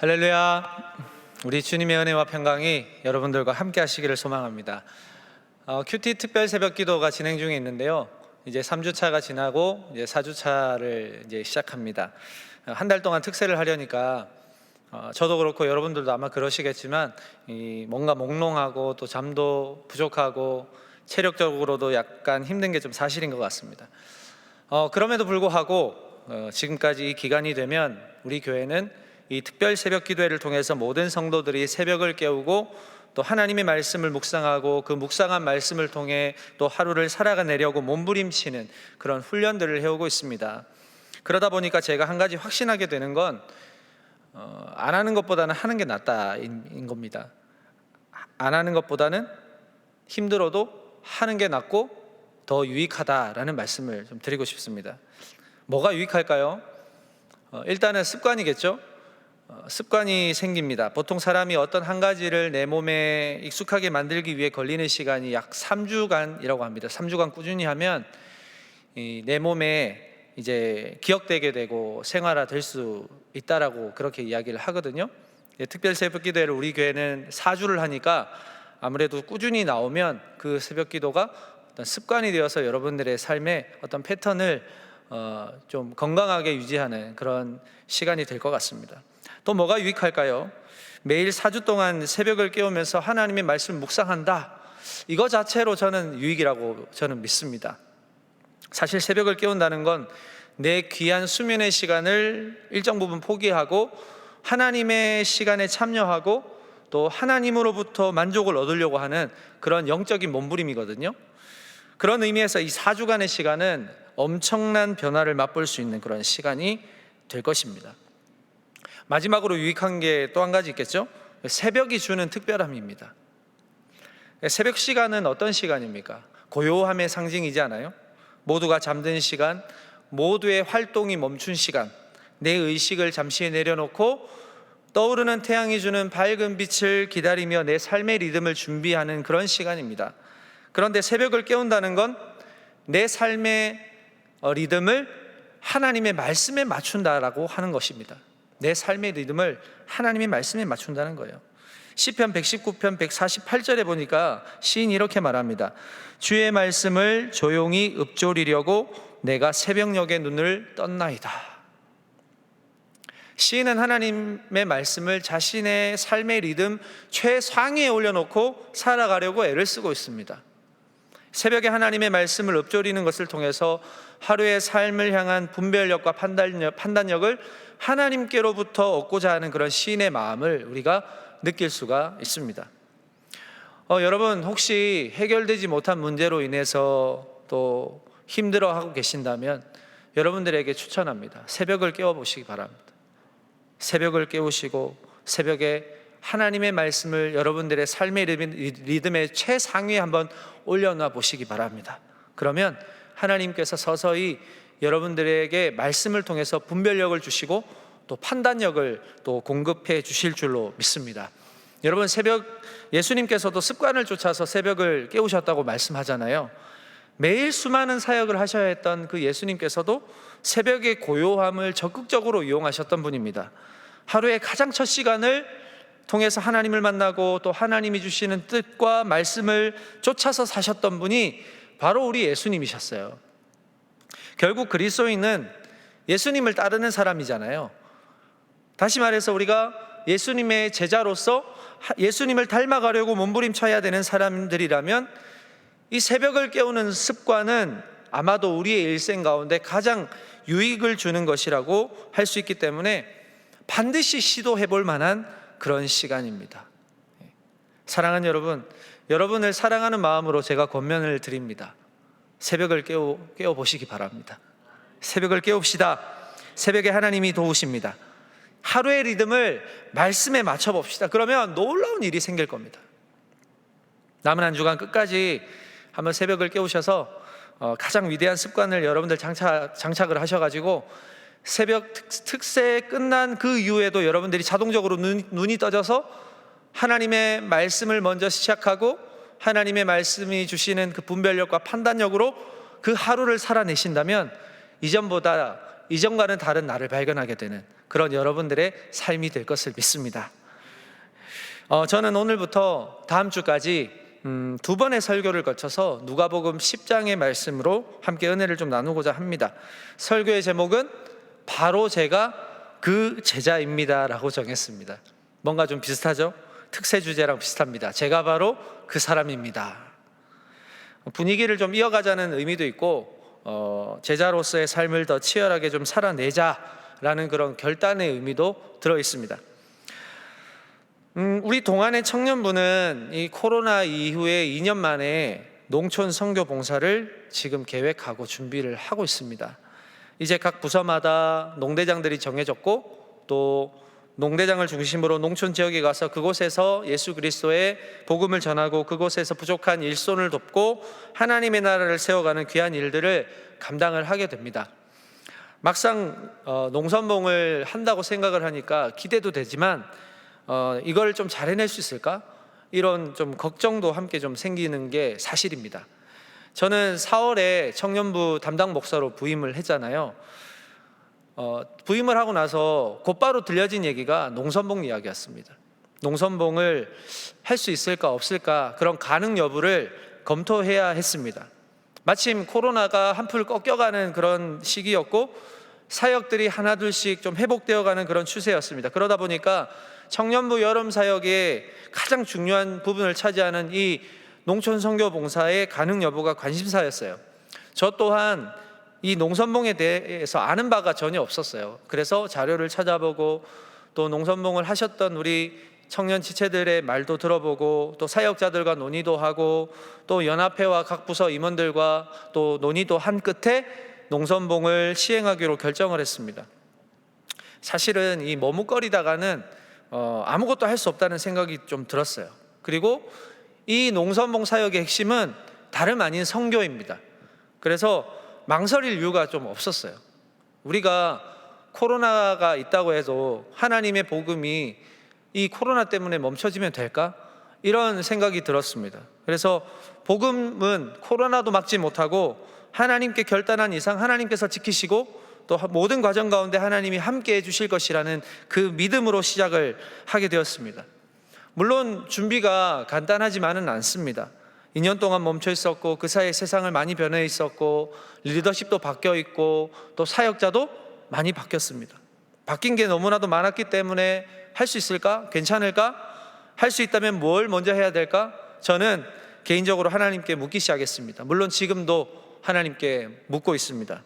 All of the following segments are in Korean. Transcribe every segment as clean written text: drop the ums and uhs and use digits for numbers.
할렐루야. 우리 주님의 은혜와 평강이 여러분들과 함께 하시기를 소망합니다. 큐티 특별 새벽 기도가 진행 중에 있는데요. 이제 3주차가 지나고 이제 4주차를 이제 시작합니다. 한 달 동안 특세를 하려니까 저도 그렇고 여러분들도 아마 그러시겠지만 뭔가 몽롱하고 또 잠도 부족하고 체력적으로도 약간 힘든 게 좀 사실인 것 같습니다. 그럼에도 불구하고 지금까지 이 기간이 되면 우리 교회는 이 특별 새벽 기도회를 통해서 모든 성도들이 새벽을 깨우고 또 하나님의 말씀을 묵상하고 그 묵상한 말씀을 통해 또 하루를 살아가내려고 몸부림치는 그런 훈련들을 해오고 있습니다. 그러다 보니까 제가 한 가지 확신하게 되는 건 안 하는 것보다는 하는 게 낫다인 겁니다. 안 하는 것보다는 힘들어도 하는 게 낫고 더 유익하다라는 말씀을 좀 드리고 싶습니다. 뭐가 유익할까요? 일단은 습관이겠죠. 습관이 생깁니다. 보통 사람이 어떤 한 가지를 내 몸에 익숙하게 만들기 위해 걸리는 시간이 약 3주간이라고 합니다. 3주간 꾸준히 하면 내 몸에 이제 기억되게 되고 생활화될 수 있다라고 그렇게 이야기를 하거든요. 특별 새벽 기도회를 우리 교회는 4주를 하니까 아무래도 꾸준히 나오면 그 새벽 기도가 어떤 습관이 되어서 여러분들의 삶의 어떤 패턴을 좀 건강하게 유지하는 그런 시간이 될 것 같습니다. 또 뭐가 유익할까요? 매일 4주 동안 새벽을 깨우면서 하나님의 말씀을 묵상한다. 이거 자체로 저는 유익이라고 저는 믿습니다. 사실 새벽을 깨운다는 건 내 귀한 수면의 시간을 일정 부분 포기하고 하나님의 시간에 참여하고 또 하나님으로부터 만족을 얻으려고 하는 그런 영적인 몸부림이거든요. 그런 의미에서 이 4주간의 시간은 엄청난 변화를 맛볼 수 있는 그런 시간이 될 것입니다. 마지막으로 유익한 게 또 한 가지 있겠죠? 새벽이 주는 특별함입니다. 새벽 시간은 어떤 시간입니까? 고요함의 상징이지 않아요? 모두가 잠든 시간, 모두의 활동이 멈춘 시간, 내 의식을 잠시 내려놓고 떠오르는 태양이 주는 밝은 빛을 기다리며 내 삶의 리듬을 준비하는 그런 시간입니다. 그런데 새벽을 깨운다는 건 내 삶의 리듬을 하나님의 말씀에 맞춘다라고 하는 것입니다. 내 삶의 리듬을 하나님의 말씀에 맞춘다는 거예요. 시편 119편 148절에 보니까 시인이 이렇게 말합니다. 주의 말씀을 조용히 읊조리려고 내가 새벽녘에 눈을 떴나이다. 시인은 하나님의 말씀을 자신의 삶의 리듬 최상위에 올려놓고 살아가려고 애를 쓰고 있습니다. 새벽에 하나님의 말씀을 읊조리는 것을 통해서 하루의 삶을 향한 분별력과 판단력을 하나님께로부터 얻고자 하는 그런 시인의 마음을 우리가 느낄 수가 있습니다. 여러분 혹시 해결되지 못한 문제로 인해서 또 힘들어하고 계신다면 여러분들에게 추천합니다. 새벽을 깨워보시기 바랍니다. 새벽을 깨우시고 새벽에 하나님의 말씀을 여러분들의 삶의 리듬의 최상위에 한번 올려놔 보시기 바랍니다. 그러면 하나님께서 서서히 여러분들에게 말씀을 통해서 분별력을 주시고 또 판단력을 또 공급해 주실 줄로 믿습니다. 여러분 예수님께서도 습관을 쫓아서 새벽을 깨우셨다고 말씀하잖아요. 매일 수많은 사역을 하셔야 했던 그 예수님께서도 새벽의 고요함을 적극적으로 이용하셨던 분입니다. 하루의 가장 첫 시간을 통해서 하나님을 만나고 또 하나님이 주시는 뜻과 말씀을 쫓아서 사셨던 분이 바로 우리 예수님이셨어요. 결국 그리스도인은 예수님을 따르는 사람이잖아요. 다시 말해서 우리가 예수님의 제자로서 예수님을 닮아가려고 몸부림쳐야 되는 사람들이라면 이 새벽을 깨우는 습관은 아마도 우리의 일생 가운데 가장 유익을 주는 것이라고 할 수 있기 때문에 반드시 시도해 볼 만한 그런 시간입니다. 사랑하는 여러분, 여러분을 사랑하는 마음으로 제가 권면을 드립니다. 새벽을 깨워 보시기 바랍니다. 새벽을 깨웁시다. 새벽에 하나님이 도우십니다. 하루의 리듬을 말씀에 맞춰 봅시다. 그러면 놀라운 일이 생길 겁니다. 남은 한 주간 끝까지 한번 새벽을 깨우셔서 가장 위대한 습관을 여러분들 장착을 하셔가지고 새벽 특세 끝난 그 이후에도 여러분들이 자동적으로 눈이 떠져서 하나님의 말씀을 먼저 시작하고 하나님의 말씀이 주시는 그 분별력과 판단력으로 그 하루를 살아내신다면 이전과는 다른 나를 발견하게 되는 그런 여러분들의 삶이 될 것을 믿습니다. 저는 오늘부터 다음 주까지 두 번의 설교를 거쳐서 누가복음 10장의 말씀으로 함께 은혜를 좀 나누고자 합니다. 설교의 제목은 바로 제가 그 제자입니다 라고 정했습니다. 뭔가 좀 비슷하죠? 특세 주제랑 비슷합니다. 제가 바로 그 사람입니다. 분위기를 좀 이어가자는 의미도 있고 제자로서의 삶을 더 치열하게 좀 살아내자라는 그런 결단의 의미도 들어 있습니다. 우리 동안의 청년부는 이 코로나 이후에 2년 만에 농촌 선교 봉사를 지금 계획하고 준비를 하고 있습니다. 이제 각 부서마다 농대장들이 정해졌고 또 농대장을 중심으로 농촌 지역에 가서 그곳에서 예수 그리스도의 복음을 전하고 그곳에서 부족한 일손을 돕고 하나님의 나라를 세워가는 귀한 일들을 감당을 하게 됩니다. 막상 농선봉을 한다고 생각을 하니까 기대도 되지만 이걸 좀 잘 해낼 수 있을까? 이런 좀 걱정도 함께 좀 생기는 게 사실입니다. 저는 4월에 청년부 담당 목사로 부임을 했잖아요. 부임을 하고 나서 곧바로 들려진 얘기가 농선봉 이야기였습니다. 농선봉을 할 수 있을까 없을까 그런 가능 여부를 검토해야 했습니다. 마침 코로나가 한풀 꺾여가는 그런 시기였고 사역들이 하나둘씩 좀 회복되어가는 그런 추세였습니다. 그러다 보니까 청년부 여름 사역의 가장 중요한 부분을 차지하는 이 농촌 선교 봉사의 가능 여부가 관심사였어요. 저 또한 이 농선봉에 대해서 아는 바가 전혀 없었어요. 그래서 자료를 찾아보고 또 농선봉을 하셨던 우리 청년 지체들의 말도 들어보고 또 사역자들과 논의도 하고 또 연합회와 각 부서 임원들과 또 논의도 한 끝에 농선봉을 시행하기로 결정을 했습니다. 사실은 이 머뭇거리다가는 아무것도 할 수 없다는 생각이 좀 들었어요. 그리고 이 농선봉 사역의 핵심은 다름 아닌 선교입니다. 그래서 망설일 이유가 좀 없었어요. 우리가 코로나가 있다고 해도 하나님의 복음이 이 코로나 때문에 멈춰지면 될까? 이런 생각이 들었습니다. 그래서 복음은 코로나도 막지 못하고 하나님께 결단한 이상 하나님께서 지키시고 또 모든 과정 가운데 하나님이 함께 해주실 것이라는 그 믿음으로 시작을 하게 되었습니다. 물론 준비가 간단하지만은 않습니다. 2년 동안 멈춰 있었고 그 사이에 세상을 많이 변해 있었고 리더십도 바뀌어 있고 또 사역자도 많이 바뀌었습니다. 바뀐 게 너무나도 많았기 때문에 할 수 있을까? 괜찮을까? 할 수 있다면 뭘 먼저 해야 될까? 저는 개인적으로 하나님께 묻기 시작했습니다. 물론 지금도 하나님께 묻고 있습니다.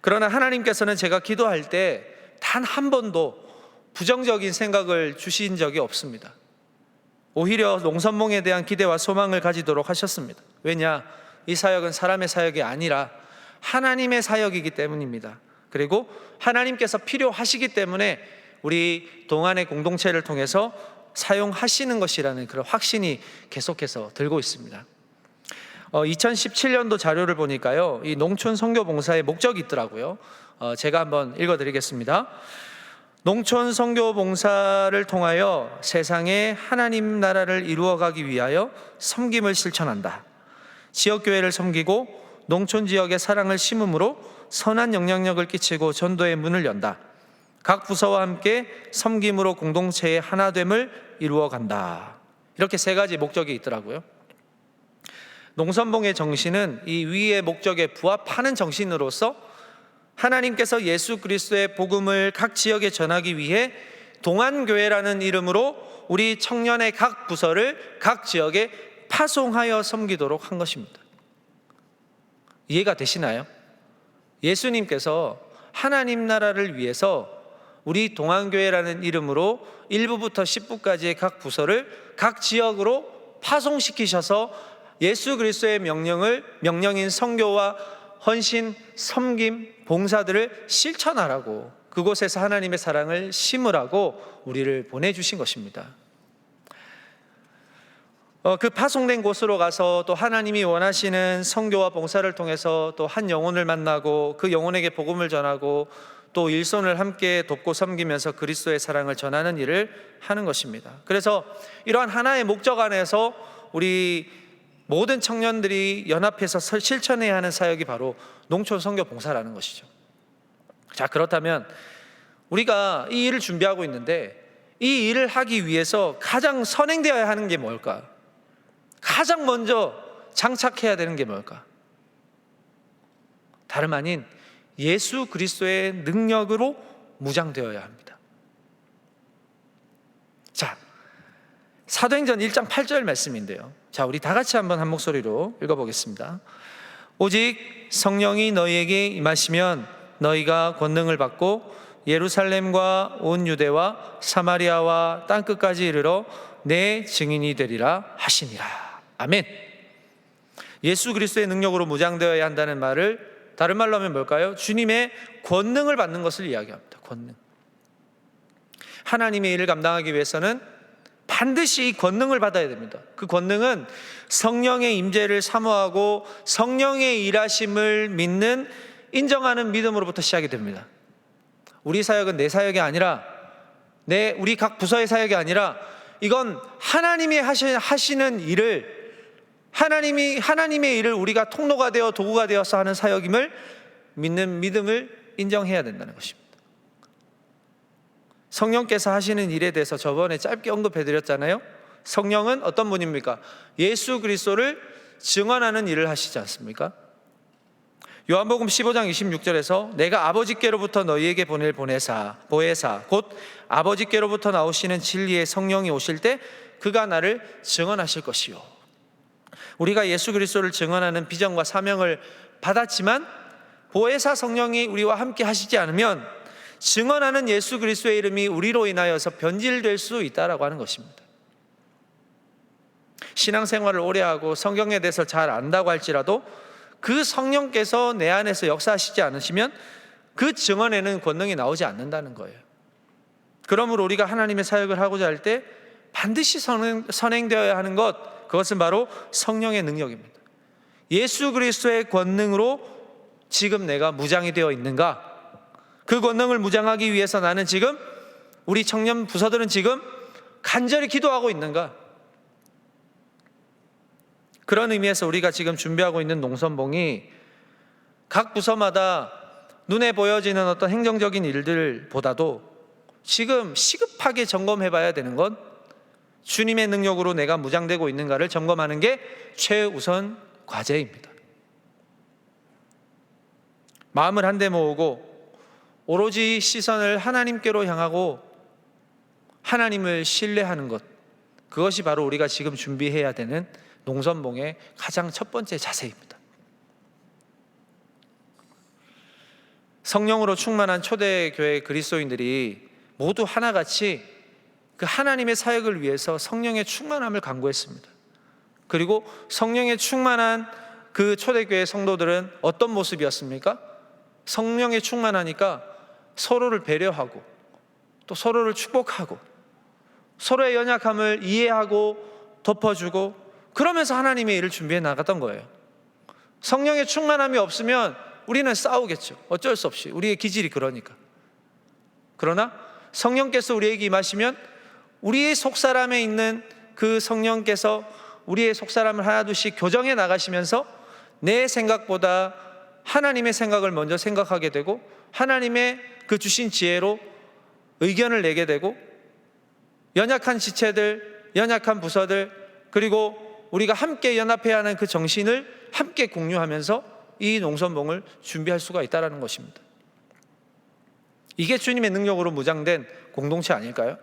그러나 하나님께서는 제가 기도할 때 단 한 번도 부정적인 생각을 주신 적이 없습니다. 오히려 농선봉에 대한 기대와 소망을 가지도록 하셨습니다. 왜냐? 이 사역은 사람의 사역이 아니라 하나님의 사역이기 때문입니다. 그리고 하나님께서 필요하시기 때문에 우리 동안의 공동체를 통해서 사용하시는 것이라는 그런 확신이 계속해서 들고 있습니다. 2017년도 자료를 보니까요, 이 농촌 선교 봉사의 목적이 있더라고요. 제가 한번 읽어드리겠습니다. 농촌 선교 봉사를 통하여 세상에 하나님 나라를 이루어가기 위하여 섬김을 실천한다. 지역교회를 섬기고 농촌 지역의 사랑을 심음으로 선한 영향력을 끼치고 전도의 문을 연다. 각 부서와 함께 섬김으로 공동체의 하나됨을 이루어간다. 이렇게 세 가지 목적이 있더라고요. 농선봉의 정신은 이 위의 목적에 부합하는 정신으로서 하나님께서 예수 그리스도의 복음을 각 지역에 전하기 위해 동안교회라는 이름으로 우리 청년의 각 부서를 각 지역에 파송하여 섬기도록 한 것입니다. 이해가 되시나요? 예수님께서 하나님 나라를 위해서 우리 동안교회라는 이름으로 1부부터 10부까지의 각 부서를 각 지역으로 파송시키셔서 예수 그리스도의 명령인 선교와 헌신, 섬김, 봉사들을 실천하라고, 그곳에서 하나님의 사랑을 심으라고 우리를 보내주신 것입니다. 그 파송된 곳으로 가서 또 하나님이 원하시는 선교와 봉사를 통해서 또 한 영혼을 만나고 그 영혼에게 복음을 전하고 또 일손을 함께 돕고 섬기면서 그리스도의 사랑을 전하는 일을 하는 것입니다. 그래서 이러한 하나의 목적 안에서 우리 모든 청년들이 연합해서 실천해야 하는 사역이 바로 농촌 선교 봉사라는 것이죠. 자, 그렇다면 우리가 이 일을 준비하고 있는데 이 일을 하기 위해서 가장 선행되어야 하는 게 뭘까? 가장 먼저 장착해야 되는 게 뭘까? 다름 아닌 예수 그리스도의 능력으로 무장되어야 합니다. 자, 사도행전 1장 8절 말씀인데요. 자, 우리 다 같이 한번 한 목소리로 읽어보겠습니다. 오직 성령이 너희에게 임하시면 너희가 권능을 받고 예루살렘과 온 유대와 사마리아와 땅끝까지 이르러 내 증인이 되리라 하시니라. 아멘. 예수 그리스도의 능력으로 무장되어야 한다는 말을 다른 말로 하면 뭘까요? 주님의 권능을 받는 것을 이야기합니다. 권능. 하나님의 일을 감당하기 위해서는 반드시 이 권능을 받아야 됩니다. 그 권능은 성령의 임재를 사모하고 성령의 일하심을 믿는, 인정하는 믿음으로부터 시작이 됩니다. 우리 사역은 내 사역이 아니라, 우리 각 부서의 사역이 아니라, 이건 하나님이 하시는 일을, 하나님의 일을 우리가 통로가 되어 도구가 되어서 하는 사역임을 믿는 믿음을 인정해야 된다는 것입니다. 성령께서 하시는 일에 대해서 저번에 짧게 언급해드렸잖아요. 성령은 어떤 분입니까? 예수 그리스도를 증언하는 일을 하시지 않습니까? 요한복음 15장 26절에서 내가 아버지께로부터 너희에게 보낼 보혜사 곧 아버지께로부터 나오시는 진리의 성령이 오실 때 그가 나를 증언하실 것이요. 우리가 예수 그리스도를 증언하는 비전과 사명을 받았지만 보혜사 성령이 우리와 함께 하시지 않으면 증언하는 예수 그리스도의 이름이 우리로 인하여서 변질될 수 있다라고 하는 것입니다. 신앙생활을 오래 하고 성경에 대해서 잘 안다고 할지라도 그 성령께서 내 안에서 역사하시지 않으시면 그 증언에는 권능이 나오지 않는다는 거예요. 그러므로 우리가 하나님의 사역을 하고자 할 때 반드시 선행되어야 하는 것, 그것은 바로 성령의 능력입니다. 예수 그리스도의 권능으로 지금 내가 무장이 되어 있는가? 그 권능을 무장하기 위해서 나는 지금, 우리 청년 부서들은 지금 간절히 기도하고 있는가? 그런 의미에서 우리가 지금 준비하고 있는 농선봉이 각 부서마다 눈에 보여지는 어떤 행정적인 일들보다도 지금 시급하게 점검해 봐야 되는 건 주님의 능력으로 내가 무장되고 있는가를 점검하는 게 최우선 과제입니다. 마음을 한데 모으고 오로지 시선을 하나님께로 향하고 하나님을 신뢰하는 것, 그것이 바로 우리가 지금 준비해야 되는 농선봉의 가장 첫 번째 자세입니다. 성령으로 충만한 초대교회 그리스도인들이 모두 하나같이 그 하나님의 사역을 위해서 성령의 충만함을 간구했습니다. 그리고 성령의 충만한 그 초대교회 성도들은 어떤 모습이었습니까? 성령에 충만하니까 서로를 배려하고 또 서로를 축복하고 서로의 연약함을 이해하고 덮어주고 그러면서 하나님의 일을 준비해 나갔던 거예요. 성령의 충만함이 없으면 우리는 싸우겠죠. 어쩔 수 없이 우리의 기질이 그러니까. 그러나 성령께서 우리에게 임하시면 우리의 속사람에 있는 그 성령께서 우리의 속사람을 하나둘씩 교정해 나가시면서 내 생각보다 하나님의 생각을 먼저 생각하게 되고 하나님의 그 주신 지혜로 의견을 내게 되고 연약한 지체들, 연약한 부서들, 그리고 우리가 함께 연합해야 하는 그 정신을 함께 공유하면서 이 농선봉을 준비할 수가 있다는 것입니다. 이게 주님의 능력으로 무장된 공동체 아닐까요?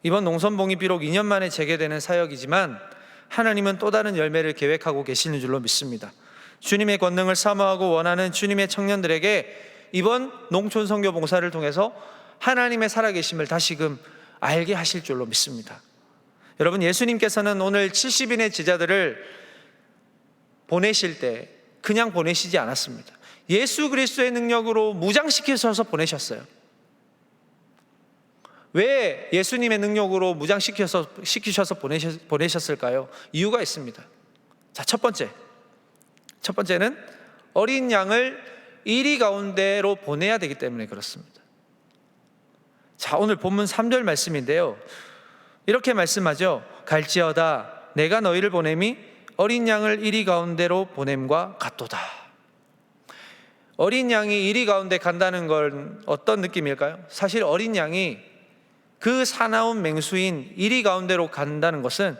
이번 농선봉이 비록 2년 만에 재개되는 사역이지만 하나님은 또 다른 열매를 계획하고 계시는 줄로 믿습니다. 주님의 권능을 사모하고 원하는 주님의 청년들에게 이번 농촌 선교 봉사를 통해서 하나님의 살아계심을 다시금 알게 하실 줄로 믿습니다. 여러분, 예수님께서는 오늘 70인의 제자들을 보내실 때 그냥 보내시지 않았습니다. 예수 그리스도의 능력으로 무장시키셔서 보내셨어요. 왜 예수님의 능력으로 무장시키셔서 보내셨을까요? 이유가 있습니다. 자, 첫 번째는 어린 양을 이리 가운데로 보내야 되기 때문에 그렇습니다. 자, 오늘 본문 3절 말씀인데요, 이렇게 말씀하죠. 갈지어다 내가 너희를 보냄이 어린 양을 이리 가운데로 보냄과 같도다. 어린 양이 이리 가운데 간다는 건 어떤 느낌일까요? 사실 어린 양이 그 사나운 맹수인 이리 가운데로 간다는 것은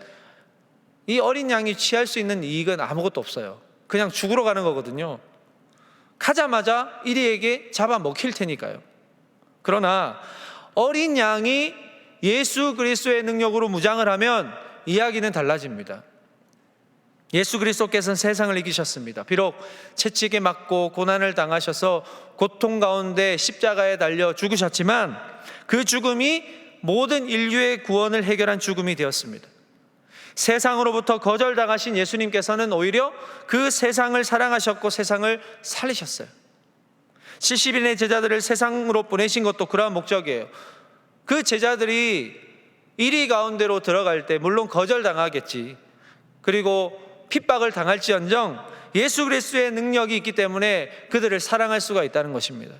이 어린 양이 취할 수 있는 이익은 아무것도 없어요. 그냥 죽으러 가는 거거든요. 가자마자 이리에게 잡아먹힐 테니까요. 그러나 어린 양이 예수 그리스도의 능력으로 무장을 하면 이야기는 달라집니다. 예수 그리스도께서는 세상을 이기셨습니다. 비록 채찍에 맞고 고난을 당하셔서 고통 가운데 십자가에 달려 죽으셨지만 그 죽음이 모든 인류의 구원을 해결한 죽음이 되었습니다. 세상으로부터 거절당하신 예수님께서는 오히려 그 세상을 사랑하셨고 세상을 살리셨어요. 70인의 제자들을 세상으로 보내신 것도 그러한 목적이에요. 그 제자들이 이리 가운데로 들어갈 때 물론 거절당하겠지. 그리고 핍박을 당할지언정 예수 그리스도의 능력이 있기 때문에 그들을 사랑할 수가 있다는 것입니다.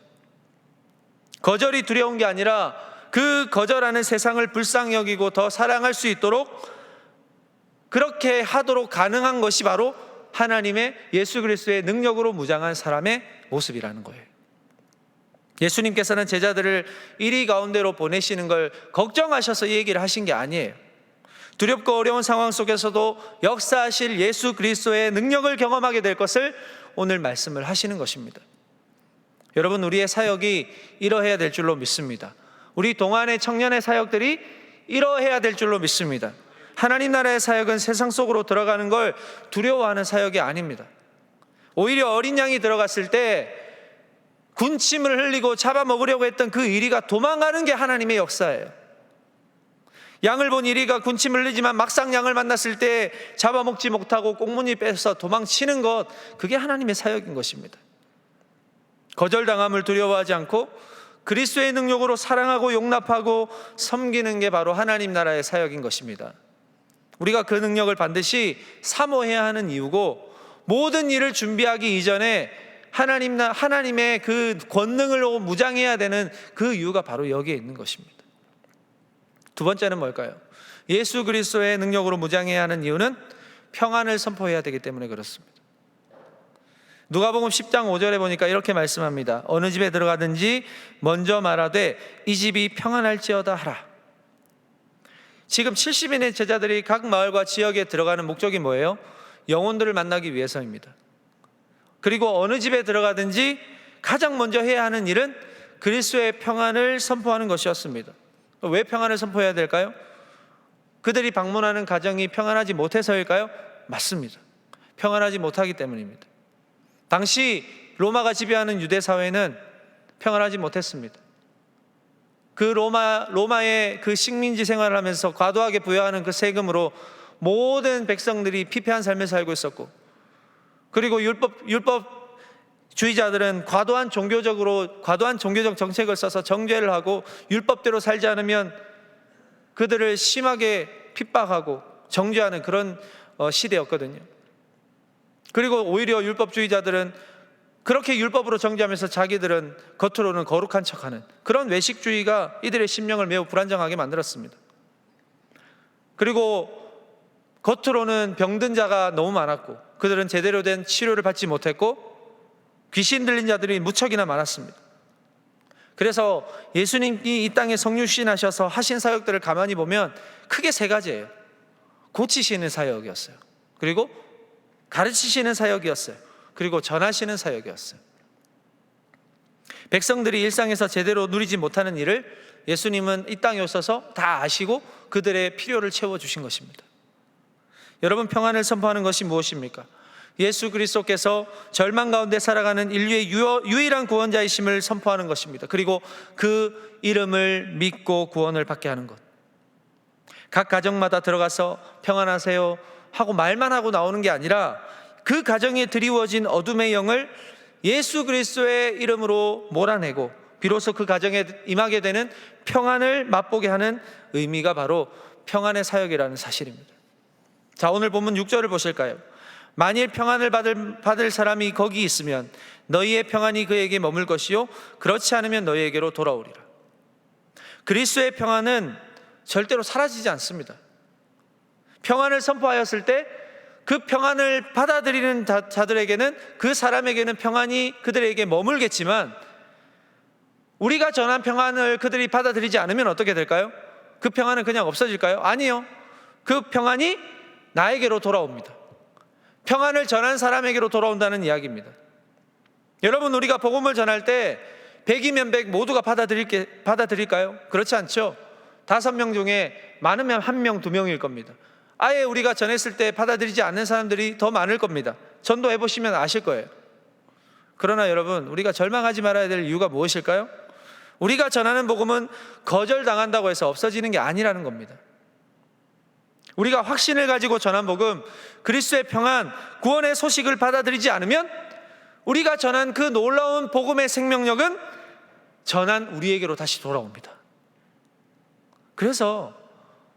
거절이 두려운 게 아니라 그 거절하는 세상을 불쌍히 여기고 더 사랑할 수 있도록 그렇게 하도록 가능한 것이 바로 하나님의 예수 그리스도의 능력으로 무장한 사람의 모습이라는 거예요. 예수님께서는 제자들을 이리 가운데로 보내시는 걸 걱정하셔서 이 얘기를 하신 게 아니에요. 두렵고 어려운 상황 속에서도 역사하실 예수 그리스도의 능력을 경험하게 될 것을 오늘 말씀을 하시는 것입니다. 여러분, 우리의 사역이 이러해야 될 줄로 믿습니다. 우리 동안의 청년의 사역들이 이러해야 될 줄로 믿습니다. 하나님 나라의 사역은 세상 속으로 들어가는 걸 두려워하는 사역이 아닙니다. 오히려 어린 양이 들어갔을 때 군침을 흘리고 잡아먹으려고 했던 그 이리가 도망가는 게 하나님의 역사예요. 양을 본 이리가 군침을 흘리지만 막상 양을 만났을 때 잡아먹지 못하고 꽁무니 빼서 도망치는 것, 그게 하나님의 사역인 것입니다. 거절당함을 두려워하지 않고 그리스도의 능력으로 사랑하고 용납하고 섬기는 게 바로 하나님 나라의 사역인 것입니다. 우리가 그 능력을 반드시 사모해야 하는 이유고, 모든 일을 준비하기 이전에 하나님의 그 권능으로 무장해야 되는 그 이유가 바로 여기에 있는 것입니다. 두 번째는 뭘까요? 예수 그리스도의 능력으로 무장해야 하는 이유는 평안을 선포해야 되기 때문에 그렇습니다. 누가복음 10장 5절에 보니까 이렇게 말씀합니다. 어느 집에 들어가든지 먼저 말하되 이 집이 평안할지어다 하라. 지금 70인의 제자들이 각 마을과 지역에 들어가는 목적이 뭐예요? 영혼들을 만나기 위해서입니다. 그리고 어느 집에 들어가든지 가장 먼저 해야 하는 일은 그리스도의 평안을 선포하는 것이었습니다. 왜 평안을 선포해야 될까요? 그들이 방문하는 가정이 평안하지 못해서일까요? 맞습니다. 평안하지 못하기 때문입니다. 당시 로마가 지배하는 유대 사회는 평안하지 못했습니다. 그 로마의 그 식민지 생활을 하면서 과도하게 부여하는 그 세금으로 모든 백성들이 피폐한 삶을 살고 있었고, 그리고 율법주의자들은 과도한 종교적 정책을 써서 정죄를 하고 율법대로 살지 않으면 그들을 심하게 핍박하고 정죄하는 그런 시대였거든요. 그리고 오히려 율법주의자들은 그렇게 율법으로 정죄하면서 자기들은 겉으로는 거룩한 척하는 그런 외식주의가 이들의 심령을 매우 불안정하게 만들었습니다. 그리고 겉으로는 병든 자가 너무 많았고 그들은 제대로 된 치료를 받지 못했고 귀신 들린 자들이 무척이나 많았습니다. 그래서 예수님이 이 땅에 성육신하셔서 하신 사역들을 가만히 보면 크게 세 가지예요. 고치시는 사역이었어요. 그리고 가르치시는 사역이었어요. 그리고 전하시는 사역이었어요. 백성들이 일상에서 제대로 누리지 못하는 일을 예수님은 이 땅에 오셔서 다 아시고 그들의 필요를 채워주신 것입니다. 여러분, 평안을 선포하는 것이 무엇입니까? 예수 그리스도께서 절망 가운데 살아가는 인류의 유일한 구원자이심을 선포하는 것입니다. 그리고 그 이름을 믿고 구원을 받게 하는 것. 각 가정마다 들어가서 평안하세요 하고 말만 하고 나오는 게 아니라 그 가정에 드리워진 어둠의 영을 예수 그리스도의 이름으로 몰아내고 비로소 그 가정에 임하게 되는 평안을 맛보게 하는 의미가 바로 평안의 사역이라는 사실입니다. 자, 오늘 본문 6절을 보실까요? 만일 평안을 받을 사람이 거기 있으면 너희의 평안이 그에게 머물 것이요 그렇지 않으면 너희에게로 돌아오리라. 그리스도의 평안은 절대로 사라지지 않습니다. 평안을 선포하였을 때 그 평안을 받아들이는 자들에게는, 그 사람에게는 평안이 그들에게 머물겠지만 우리가 전한 평안을 그들이 받아들이지 않으면 어떻게 될까요? 그 평안은 그냥 없어질까요? 아니요. 그 평안이 나에게로 돌아옵니다. 평안을 전한 사람에게로 돌아온다는 이야기입니다. 여러분, 우리가 복음을 전할 때 100이면 100 모두가 받아들일까요? 그렇지 않죠. 5명 중에 많으면 1명, 2명일 겁니다. 아예 우리가 전했을 때 받아들이지 않는 사람들이 더 많을 겁니다. 전도해 보시면 아실 거예요. 그러나 여러분, 우리가 절망하지 말아야 될 이유가 무엇일까요? 우리가 전하는 복음은 거절당한다고 해서 없어지는 게 아니라는 겁니다. 우리가 확신을 가지고 전한 복음, 그리스도의 평안, 구원의 소식을 받아들이지 않으면 우리가 전한 그 놀라운 복음의 생명력은 전한 우리에게로 다시 돌아옵니다. 그래서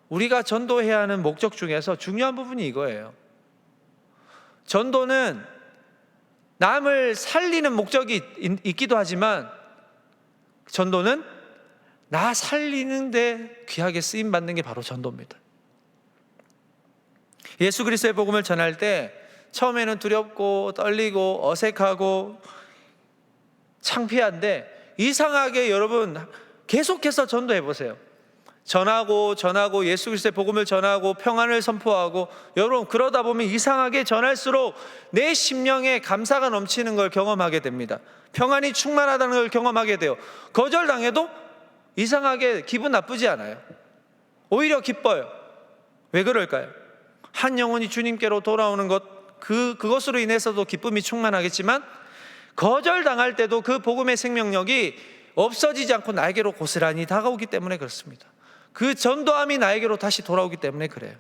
우리가 전도해야 하는 목적 중에서 중요한 부분이 이거예요. 전도는 남을 살리는 목적이 있기도 하지만 전도는 나 살리는데 귀하게 쓰임받는 게 바로 전도입니다. 예수 그리스도의 복음을 전할 때 처음에는 두렵고 떨리고 어색하고 창피한데 이상하게 여러분 계속해서 전도해 보세요. 전하고 예수 그리스도의 복음을 전하고 평안을 선포하고, 여러분 그러다 보면 이상하게 전할수록 내 심령에 감사가 넘치는 걸 경험하게 됩니다. 평안이 충만하다는 걸 경험하게 돼요. 거절당해도 이상하게 기분 나쁘지 않아요. 오히려 기뻐요. 왜 그럴까요? 한 영혼이 주님께로 돌아오는 것, 그것으로 인해서도 기쁨이 충만하겠지만 거절당할 때도 그 복음의 생명력이 없어지지 않고 나에게로 고스란히 다가오기 때문에 그렇습니다. 그 전도함이 나에게로 다시 돌아오기 때문에 그래요.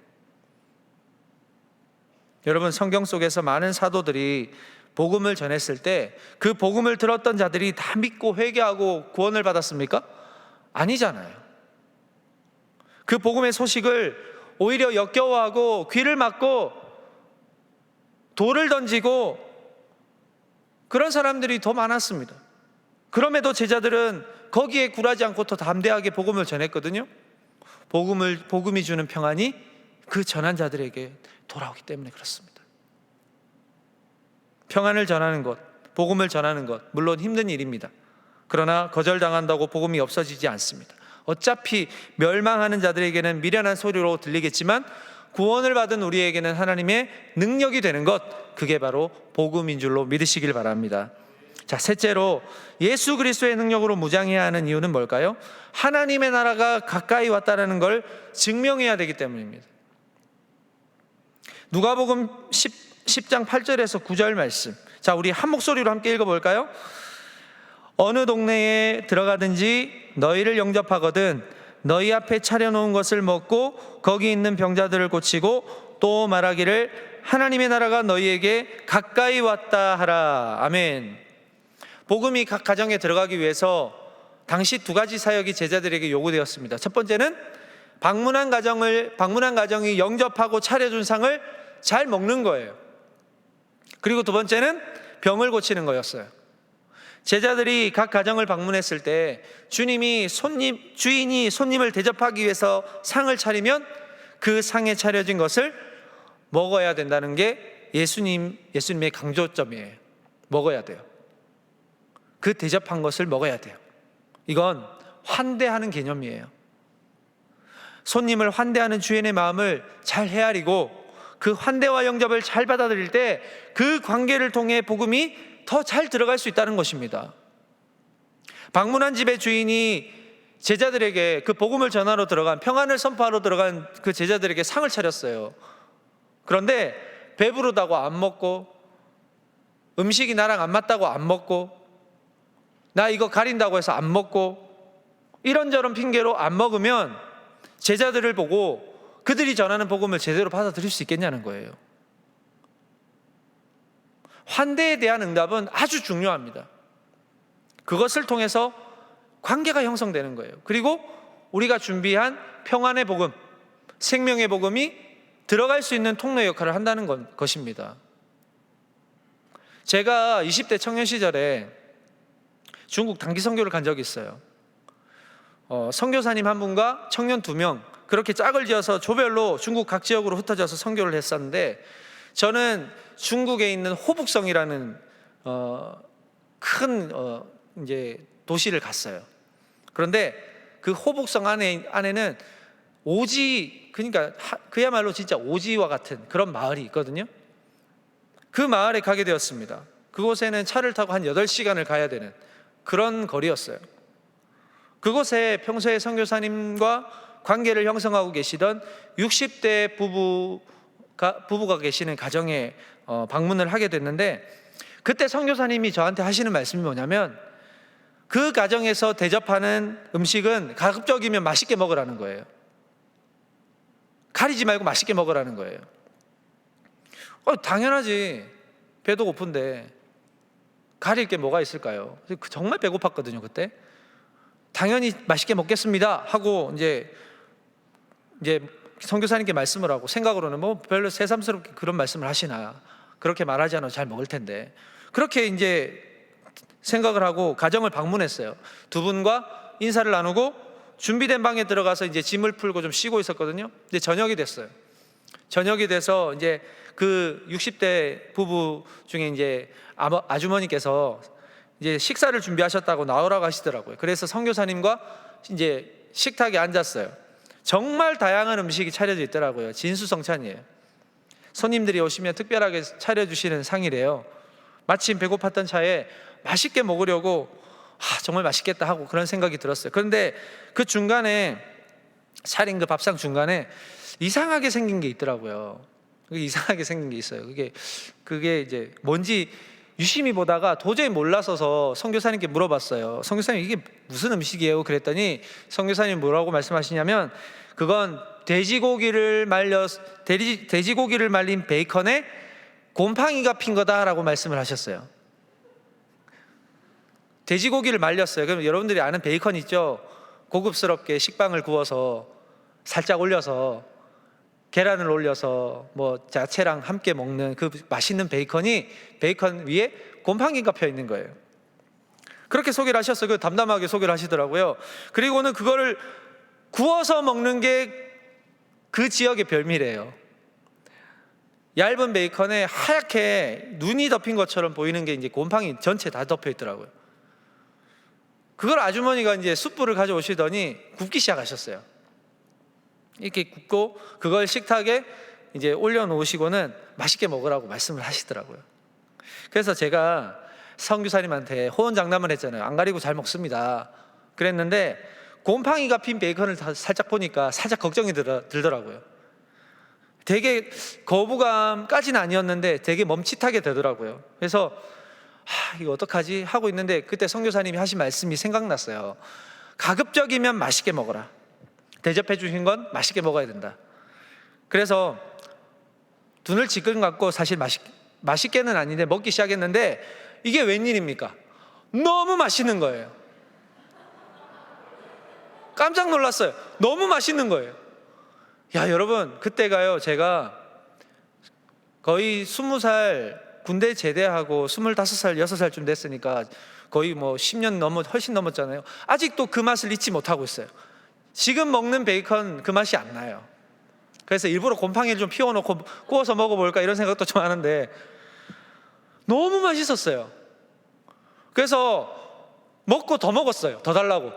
여러분, 성경 속에서 많은 사도들이 복음을 전했을 때 그 복음을 들었던 자들이 다 믿고 회개하고 구원을 받았습니까? 아니잖아요. 그 복음의 소식을 오히려 역겨워하고 귀를 막고 돌을 던지고 그런 사람들이 더 많았습니다. 그럼에도 제자들은 거기에 굴하지 않고 더 담대하게 복음을 전했거든요. 복음이 주는 평안이 그 전한 자들에게 돌아오기 때문에 그렇습니다. 평안을 전하는 것, 복음을 전하는 것, 물론 힘든 일입니다. 그러나 거절당한다고 복음이 없어지지 않습니다. 어차피 멸망하는 자들에게는 미련한 소리로 들리겠지만 구원을 받은 우리에게는 하나님의 능력이 되는 것, 그게 바로 복음인 줄로 믿으시길 바랍니다. 자, 셋째로 예수 그리스도의 능력으로 무장해야 하는 이유는 뭘까요? 하나님의 나라가 가까이 왔다는 걸 증명해야 되기 때문입니다. 누가복음 10장 8절에서 9절 말씀, 자, 우리 한 목소리로 함께 읽어볼까요? 어느 동네에 들어가든지 너희를 영접하거든 너희 앞에 차려놓은 것을 먹고 거기 있는 병자들을 고치고 또 말하기를 하나님의 나라가 너희에게 가까이 왔다 하라. 아멘. 복음이 각 가정에 들어가기 위해서 당시 2가지 사역이 제자들에게 요구되었습니다. 첫 번째는 방문한 가정이 영접하고 차려준 상을 잘 먹는 거예요. 그리고 2번째는 병을 고치는 거였어요. 제자들이 각 가정을 방문했을 때 주인이 손님을 대접하기 위해서 상을 차리면 그 상에 차려진 것을 먹어야 된다는 게 예수님의 강조점이에요. 먹어야 돼요. 그 대접한 것을 먹어야 돼요. 이건 환대하는 개념이에요. 손님을 환대하는 주인의 마음을 잘 헤아리고 그 환대와 영접을 잘 받아들일 때 그 관계를 통해 복음이 더 잘 들어갈 수 있다는 것입니다. 방문한 집의 주인이 제자들에게 그 복음을 전하러 들어간, 평안을 선포하러 들어간 그 제자들에게 상을 차렸어요. 그런데 배부르다고 안 먹고, 음식이 나랑 안 맞다고 안 먹고, 나 이거 가린다고 해서 안 먹고, 이런저런 핑계로 안 먹으면 제자들을 보고 그들이 전하는 복음을 제대로 받아들일 수 있겠냐는 거예요. 환대에 대한 응답은 아주 중요합니다. 그것을 통해서 관계가 형성되는 거예요. 그리고 우리가 준비한 평안의 복음, 생명의 복음이 들어갈 수 있는 통로 역할을 한다는 것입니다. 제가 20대 청년 시절에 중국 단기 선교를 간 적이 있어요. 선교사님 한 분과 청년 2명, 그렇게 짝을 지어서 조별로 중국 각 지역으로 흩어져서 선교를 했었는데, 저는 중국에 있는 호북성이라는 큰 이제 도시를 갔어요. 그런데 그 호북성 안에는 오지, 그러니까 그야말로 진짜 오지와 같은 그런 마을이 있거든요. 그 마을에 가게 되었습니다. 그곳에는 차를 타고 한 8시간을 가야 되는 그런 거리였어요. 그곳에 평소에 선교사님과 관계를 형성하고 계시던 60대 부부가 계시는 가정에 방문을 하게 됐는데, 그때 선교사님이 저한테 하시는 말씀이 뭐냐면, 그 가정에서 대접하는 음식은 가급적이면 맛있게 먹으라는 거예요. 가리지 말고 맛있게 먹으라는 거예요. 당연하지. 배도 고픈데 가릴 게 뭐가 있을까요? 정말 배고팠거든요, 그때. 당연히 맛있게 먹겠습니다 하고 이제 선교사님께 말씀을 하고, 생각으로는 뭐 별로 새삼스럽게 그런 말씀을 하시나, 그렇게 말하지 않아도 잘 먹을 텐데, 그렇게 이제 생각을 하고 가정을 방문했어요. 두 분과 인사를 나누고 준비된 방에 들어가서 이제 짐을 풀고 좀 쉬고 있었거든요. 근데 저녁이 됐어요. 저녁이 돼서 이제 그 60대 부부 중에 이제 아주머니께서 이제 식사를 준비하셨다고 나오라고 하시더라고요. 그래서 선교사님과 이제 식탁에 앉았어요. 정말 다양한 음식이 차려져 있더라고요. 진수성찬이에요. 손님들이 오시면 특별하게 차려주시는 상이래요. 마침 배고팠던 차에 맛있게 먹으려고 정말 맛있겠다 하고 그런 생각이 들었어요. 그런데 그 중간에 차린 그 밥상 중간에 이상하게 생긴 게 있더라고요. 이상하게 생긴 게 있어요. 그게 이제 뭔지 유심히 보다가 도저히 몰라서서 선교사님께 물어봤어요. 선교사님, 이게 무슨 음식이에요? 그랬더니 선교사님이 뭐라고 말씀하시냐면, 그건 돼지고기를 말린 베이컨에 곰팡이가 핀 거다라고 말씀을 하셨어요. 돼지고기를 말렸어요. 그럼 여러분들이 아는 베이컨 있죠? 고급스럽게 식빵을 구워서 살짝 올려서 계란을 올려서 뭐 야채랑 함께 먹는 그 맛있는 베이컨 위에 곰팡이가 펴 있는 거예요. 그렇게 소개를 하셨어요. 그 담담하게 소개를 하시더라고요. 그리고는 그거를 구워서 먹는 게 그 지역의 별미래요. 얇은 베이컨에 하얗게 눈이 덮인 것처럼 보이는 게 이제 곰팡이 전체 다 덮여 있더라고요. 그걸 아주머니가 이제 숯불을 가져오시더니 굽기 시작하셨어요. 이렇게 굽고 그걸 식탁에 이제 올려놓으시고는 맛있게 먹으라고 말씀을 하시더라고요. 그래서 제가 선교사님한테 호언장담을 했잖아요. 안 가리고 잘 먹습니다. 그랬는데 곰팡이가 핀 베이컨을 살짝 보니까 살짝 걱정이 들더라고요. 되게 거부감까지는 아니었는데 되게 멈칫하게 되더라고요. 그래서 이거 어떡하지 하고 있는데, 그때 선교사님이 하신 말씀이 생각났어요. 가급적이면 맛있게 먹어라. 대접해 주신 건 맛있게 먹어야 된다. 그래서 눈을 지끈 감고, 사실 맛있게는 아닌데 먹기 시작했는데, 이게 웬일입니까? 너무 맛있는 거예요. 깜짝 놀랐어요. 너무 맛있는 거예요. 야, 여러분, 그때가요, 제가 거의 20살 군대 제대하고 25살, 6살쯤 됐으니까 거의 뭐 10년 훨씬 넘었잖아요. 아직도 그 맛을 잊지 못하고 있어요. 지금 먹는 베이컨 그 맛이 안 나요. 그래서 일부러 곰팡이를 좀 피워놓고 구워서 먹어볼까 이런 생각도 좀 하는데, 너무 맛있었어요. 그래서 먹고 더 먹었어요. 더 달라고.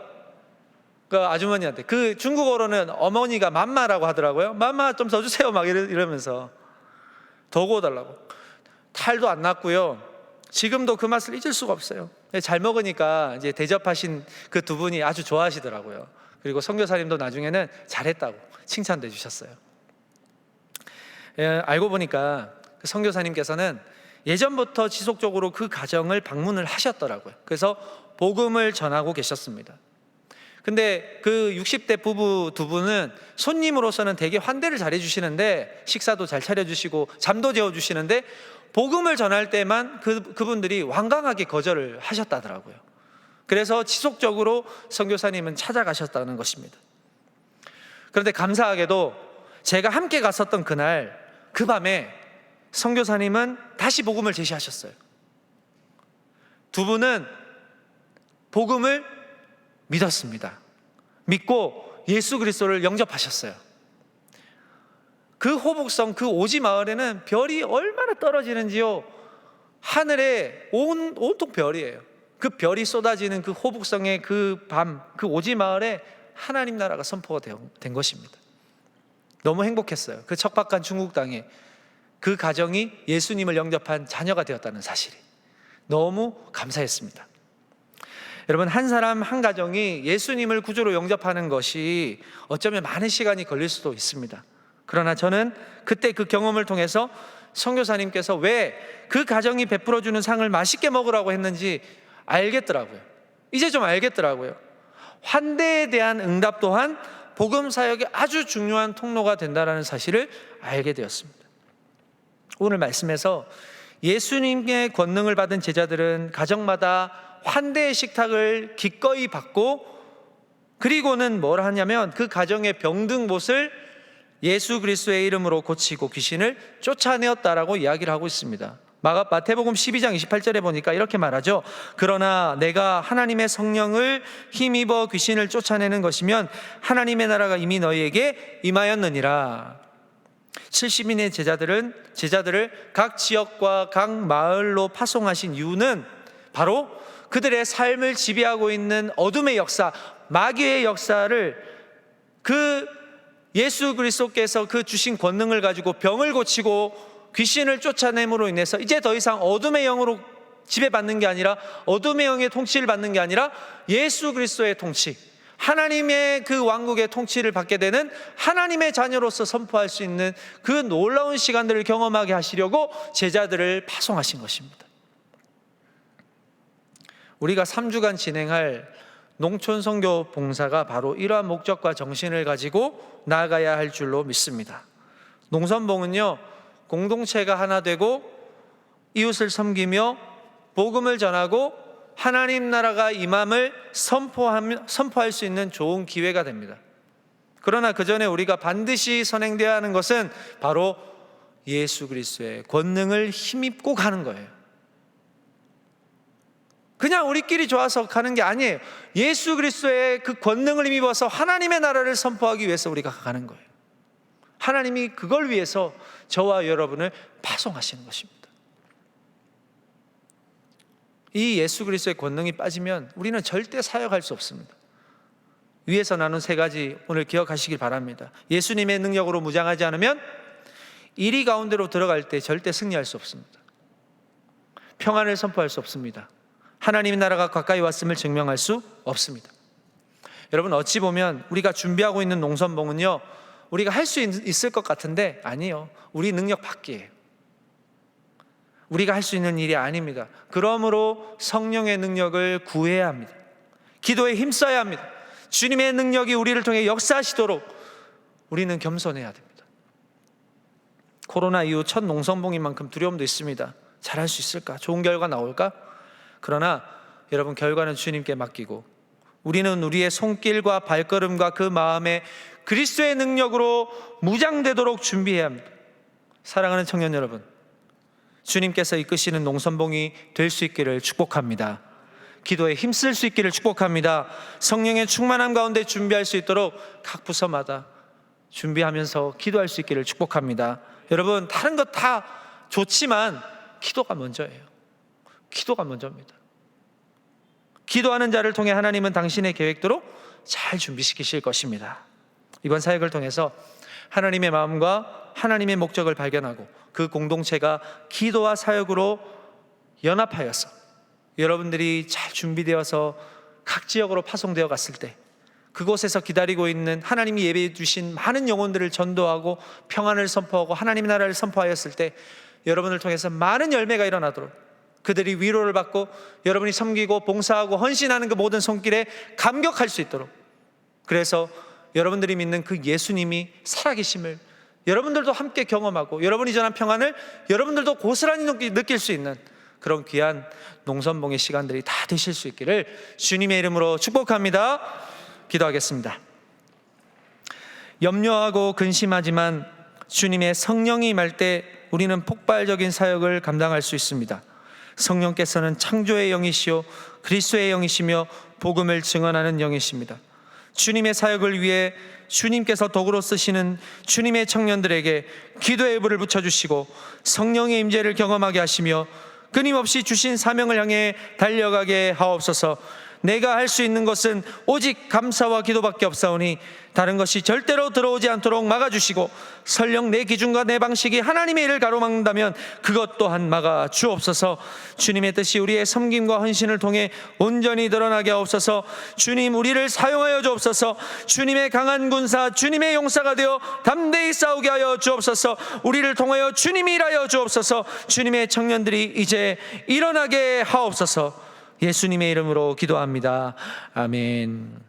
그 아주머니한테, 그 중국어로는 어머니가 맘마라고 하더라고요. 맘마 좀 더 주세요 막 이러면서 더 구워달라고. 탈도 안 났고요. 지금도 그 맛을 잊을 수가 없어요. 잘 먹으니까 이제 대접하신 그 두 분이 아주 좋아하시더라고요. 그리고 선교사님도 나중에는 잘했다고 칭찬도 해주셨어요. 알고 보니까 그 선교사님께서는 예전부터 지속적으로 그 가정을 방문을 하셨더라고요. 그래서 복음을 전하고 계셨습니다. 근데 그 60대 부부 두 분은 손님으로서는 되게 환대를 잘해 주시는데, 식사도 잘 차려주시고 잠도 재워주시는데, 복음을 전할 때만 그분들이 완강하게 거절을 하셨다더라고요. 그래서 지속적으로 선교사님은 찾아가셨다는 것입니다. 그런데 감사하게도 제가 함께 갔었던 그날 그 밤에 선교사님은 다시 복음을 제시하셨어요. 두 분은 복음을 믿었습니다. 믿고 예수 그리스도를 영접하셨어요. 그 호북성, 그 오지 마을에는 별이 얼마나 떨어지는지요. 하늘에 온통 별이에요. 그 별이 쏟아지는 그 호북성의 그 밤, 그 오지 마을에 하나님 나라가 선포가 된 것입니다. 너무 행복했어요. 그 척박한 중국 땅에 그 가정이 예수님을 영접한 자녀가 되었다는 사실이 너무 감사했습니다. 여러분, 한 사람 한 가정이 예수님을 구주로 영접하는 것이 어쩌면 많은 시간이 걸릴 수도 있습니다. 그러나 저는 그때 그 경험을 통해서 선교사님께서 왜 그 가정이 베풀어주는 상을 맛있게 먹으라고 했는지 알겠더라고요. 이제 좀 알겠더라고요. 환대에 대한 응답 또한 복음 사역의 아주 중요한 통로가 된다는 사실을 알게 되었습니다. 오늘 말씀에서 예수님의 권능을 받은 제자들은 가정마다 환대의 식탁을 기꺼이 받고, 그리고는 뭘 하냐면 그 가정의 병든 곳을 예수 그리스도의 이름으로 고치고 귀신을 쫓아내었다라고 이야기를 하고 있습니다. 마태복음 12장 28절에 보니까 이렇게 말하죠. 그러나 내가 하나님의 성령을 힘입어 귀신을 쫓아내는 것이면 하나님의 나라가 이미 너희에게 임하였느니라. 70인의 제자들을 각 지역과 각 마을로 파송하신 이유는 바로 그들의 삶을 지배하고 있는 어둠의 역사, 마귀의 역사를 그 예수 그리스도께서 그 주신 권능을 가지고 병을 고치고 귀신을 쫓아냄으로 인해서 이제 더 이상 어둠의 영으로 지배받는 게 아니라, 어둠의 영의 통치를 받는 게 아니라 예수 그리스도의 통치, 하나님의 그 왕국의 통치를 받게 되는 하나님의 자녀로서 선포할 수 있는 그 놀라운 시간들을 경험하게 하시려고 제자들을 파송하신 것입니다. 우리가 3주간 진행할 농촌 선교 봉사가 바로 이러한 목적과 정신을 가지고 나아가야 할 줄로 믿습니다. 농선봉은요, 공동체가 하나 되고 이웃을 섬기며 복음을 전하고 하나님 나라가 임함을 선포할 수 있는 좋은 기회가 됩니다. 그러나 그 전에 우리가 반드시 선행되어야 하는 것은 바로 예수 그리스도의 권능을 힘입고 가는 거예요. 그냥 우리끼리 좋아서 가는 게 아니에요. 예수 그리스도의 그 권능을 힘입어서 하나님의 나라를 선포하기 위해서 우리가 가는 거예요. 하나님이 그걸 위해서 저와 여러분을 파송하시는 것입니다. 이 예수 그리스도의 권능이 빠지면 우리는 절대 사역할 수 없습니다. 위에서 나눈 세 가지 오늘 기억하시길 바랍니다. 예수님의 능력으로 무장하지 않으면 이리 가운데로 들어갈 때 절대 승리할 수 없습니다. 평안을 선포할 수 없습니다. 하나님의 나라가 가까이 왔음을 증명할 수 없습니다. 여러분, 어찌 보면 우리가 준비하고 있는 농선봉은요, 우리가 할 수 있을 것 같은데 아니요, 우리 능력 밖이에요. 우리가 할 수 있는 일이 아닙니다. 그러므로 성령의 능력을 구해야 합니다. 기도에 힘써야 합니다. 주님의 능력이 우리를 통해 역사하시도록 우리는 겸손해야 됩니다. 코로나 이후 첫 농선봉인 만큼 두려움도 있습니다. 잘할 수 있을까? 좋은 결과 나올까? 그러나 여러분, 결과는 주님께 맡기고 우리는 우리의 손길과 발걸음과 그 마음에 그리스도의 능력으로 무장되도록 준비해야 합니다. 사랑하는 청년 여러분, 주님께서 이끄시는 농선봉이 될 수 있기를 축복합니다. 기도에 힘쓸 수 있기를 축복합니다. 성령의 충만함 가운데 준비할 수 있도록 각 부서마다 준비하면서 기도할 수 있기를 축복합니다. 여러분, 다른 것 다 좋지만 기도가 먼저예요. 기도가 먼저입니다. 기도하는 자를 통해 하나님은 당신의 계획대로 잘 준비시키실 것입니다. 이번 사역을 통해서 하나님의 마음과 하나님의 목적을 발견하고 그 공동체가 기도와 사역으로 연합하여서 여러분들이 잘 준비되어서 각 지역으로 파송되어 갔을 때 그곳에서 기다리고 있는 하나님이 예배해 주신 많은 영혼들을 전도하고 평안을 선포하고 하나님의 나라를 선포하였을 때 여러분을 통해서 많은 열매가 일어나도록, 그들이 위로를 받고 여러분이 섬기고 봉사하고 헌신하는 그 모든 손길에 감격할 수 있도록, 그래서 여러분들이 믿는 그 예수님이 살아계심을 여러분들도 함께 경험하고 여러분이 전한 평안을 여러분들도 고스란히 느낄 수 있는 그런 귀한 농선봉의 시간들이 다 되실 수 있기를 주님의 이름으로 축복합니다. 기도하겠습니다. 염려하고 근심하지만 주님의 성령이 임할 때 우리는 폭발적인 사역을 감당할 수 있습니다. 성령께서는 창조의 영이시요 그리스도의 영이시며 복음을 증언하는 영이십니다. 주님의 사역을 위해 주님께서 도구로 쓰시는 주님의 청년들에게 기도의 불을 붙여주시고 성령의 임재를 경험하게 하시며 끊임없이 주신 사명을 향해 달려가게 하옵소서. 내가 할 수 있는 것은 오직 감사와 기도밖에 없사오니 다른 것이 절대로 들어오지 않도록 막아주시고 설령 내 기준과 내 방식이 하나님의 일을 가로막는다면 그것 또한 막아주옵소서. 주님의 뜻이 우리의 섬김과 헌신을 통해 온전히 드러나게 하옵소서. 주님, 우리를 사용하여 주옵소서. 주님의 강한 군사, 주님의 용사가 되어 담대히 싸우게 하여 주옵소서. 우리를 통하여 주님이 일하여 주옵소서. 주님의 청년들이 이제 일어나게 하옵소서. 예수님의 이름으로 기도합니다. 아멘.